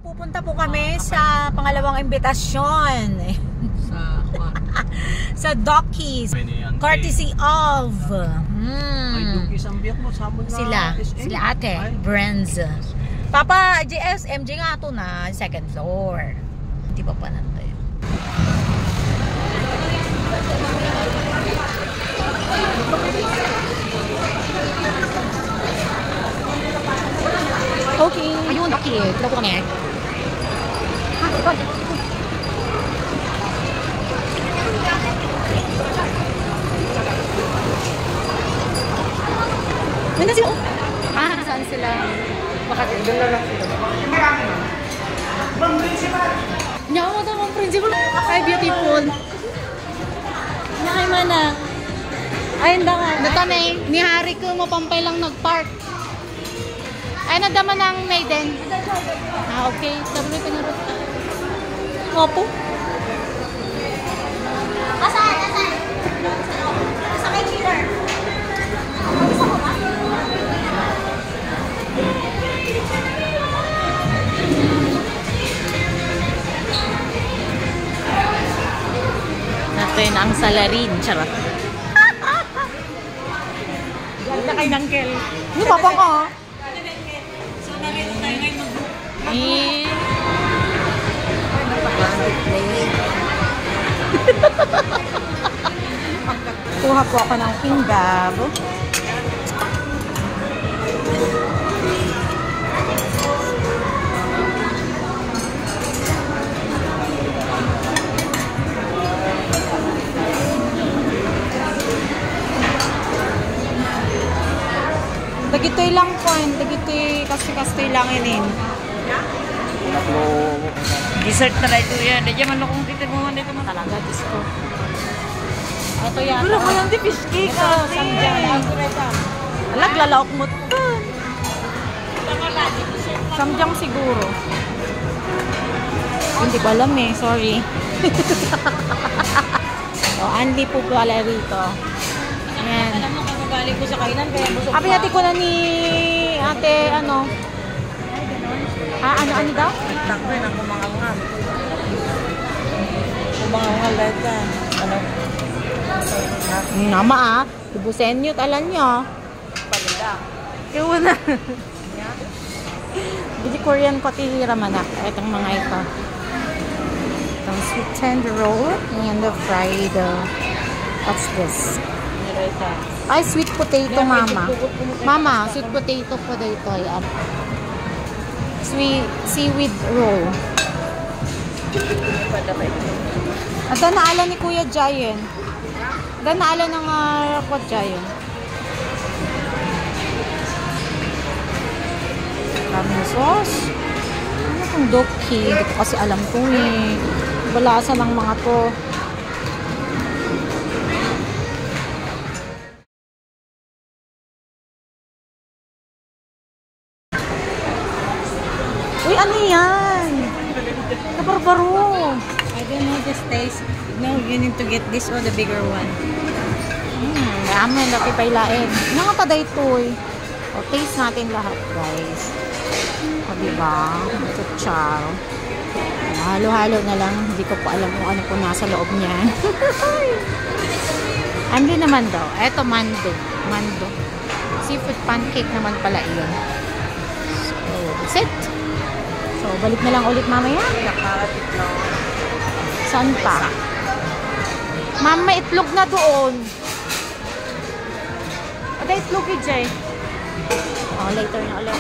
pupunta po kami sa pangalawang imbitasyon. Sa Dockies. Courtesy of sila ate, Brands. Papa, GSMG nga to na, second floor. Hindi pa pa nantay. Okay. Ayun, okay. Ito po kami. Nandun sila. Saan sila? Baka doon na lang sila. Nyawa daw ang principal. Ay, beautiful. Nakay mana. Ayun daw nga. Natanay, ni Hari ko mapampay lang nag-park. Ay, nadama ng maiden. Okay. Sabi mo pinarot. Opo. Asan? Sa kay cheater. Isa ko ba? Natin ang salarin. Charot. Ganda kay Nangkel. Ano ba pa ka? So, narito tayo ngayon mag-book. Kuha po ako ng kinggab. Dagitoy lang po, dagitoy kasi lang inin. Dessert na ito yan. Hindi man akong dito mo dito man talaga disco. Ito yan. Pero ko lang di fish cake. Samjang. Alag lalaok mo to. Samjang siguro. Hindi ko alam eh, sorry. So, Anli po pala rito. Ayan. Alam mo kung galing ko sa kainan kaya busog pa. Apiyati ko na ni ate ano. Ano daw? Takbo na kumangangal. Kumangangal dahil ka. Ano? Nama ibusen nyo, talan nyo. Palila. Kaya na. Biji Korean patihira manak. Itong mga ito. Itong sweet tender roll and the fried, what's this? Ay, sweet potato, mama. Mama, sweet potato po dito. Ayan. Seaweed roll. At naala ni Kuya Jayen. At naala ng Kuya Jayen. Maraming sauce. Ano itong dokki? Hindi ko kasi alam ito eh. Balasa ng mga to. Uy, ano yan? Kabarbaro. I don't know this taste. No, you need to get this or the bigger one. Ramen, laki pa ilain. Mga pa dito eh. O, taste natin lahat, guys. O, diba? Chuchar. Halo-halo na lang. Hindi ko pa alam kung ano po nasa loob niyan. Ano naman daw? Eto, mando. Mando. Seafood pancake naman pala iyon. So, that's it. So, balik na lang ulit mamaya. Saan pa? Mama, itlog na doon. Ada itlog eh, Jay. Oh, later na ulit.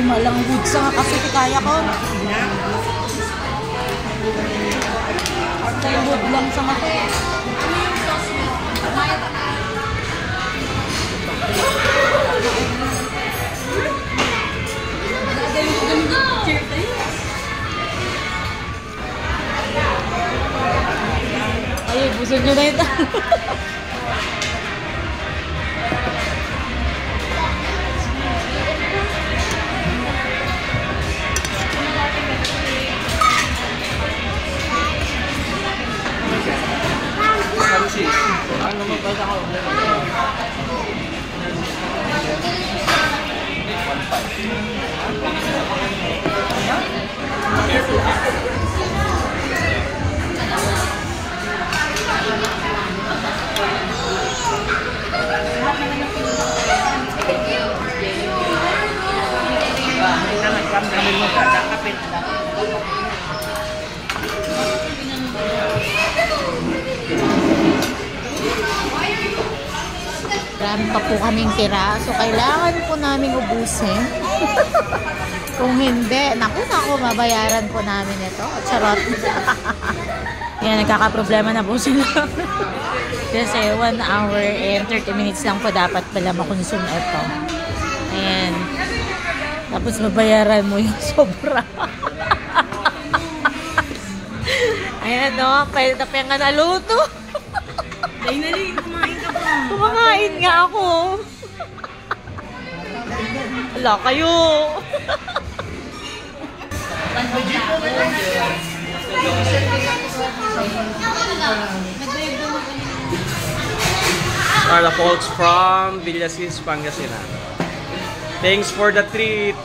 Lima lang good sa nga kasi kaya ko. Good lang sa mata. Ay, busog nyo na ito. Ano mo ba ako? Marami pa po kaming tira. So, kailangan po namin ubusin. Kung hindi, naku, mabayaran po namin ito. Charot. Yan, nagkakaproblema na po sila. Kasi 1 hour and 30 minutes lang po dapat pala makonsume ito. Ayan. Tapos mabayaran mo yung sobra. Ayan, no? Pwede na pa yung naluto. Dahil kumain ka pa. Kumakain nga ako. Wala kayo. Carla folks from Villasis, Pangasinan. Thanks for the treat.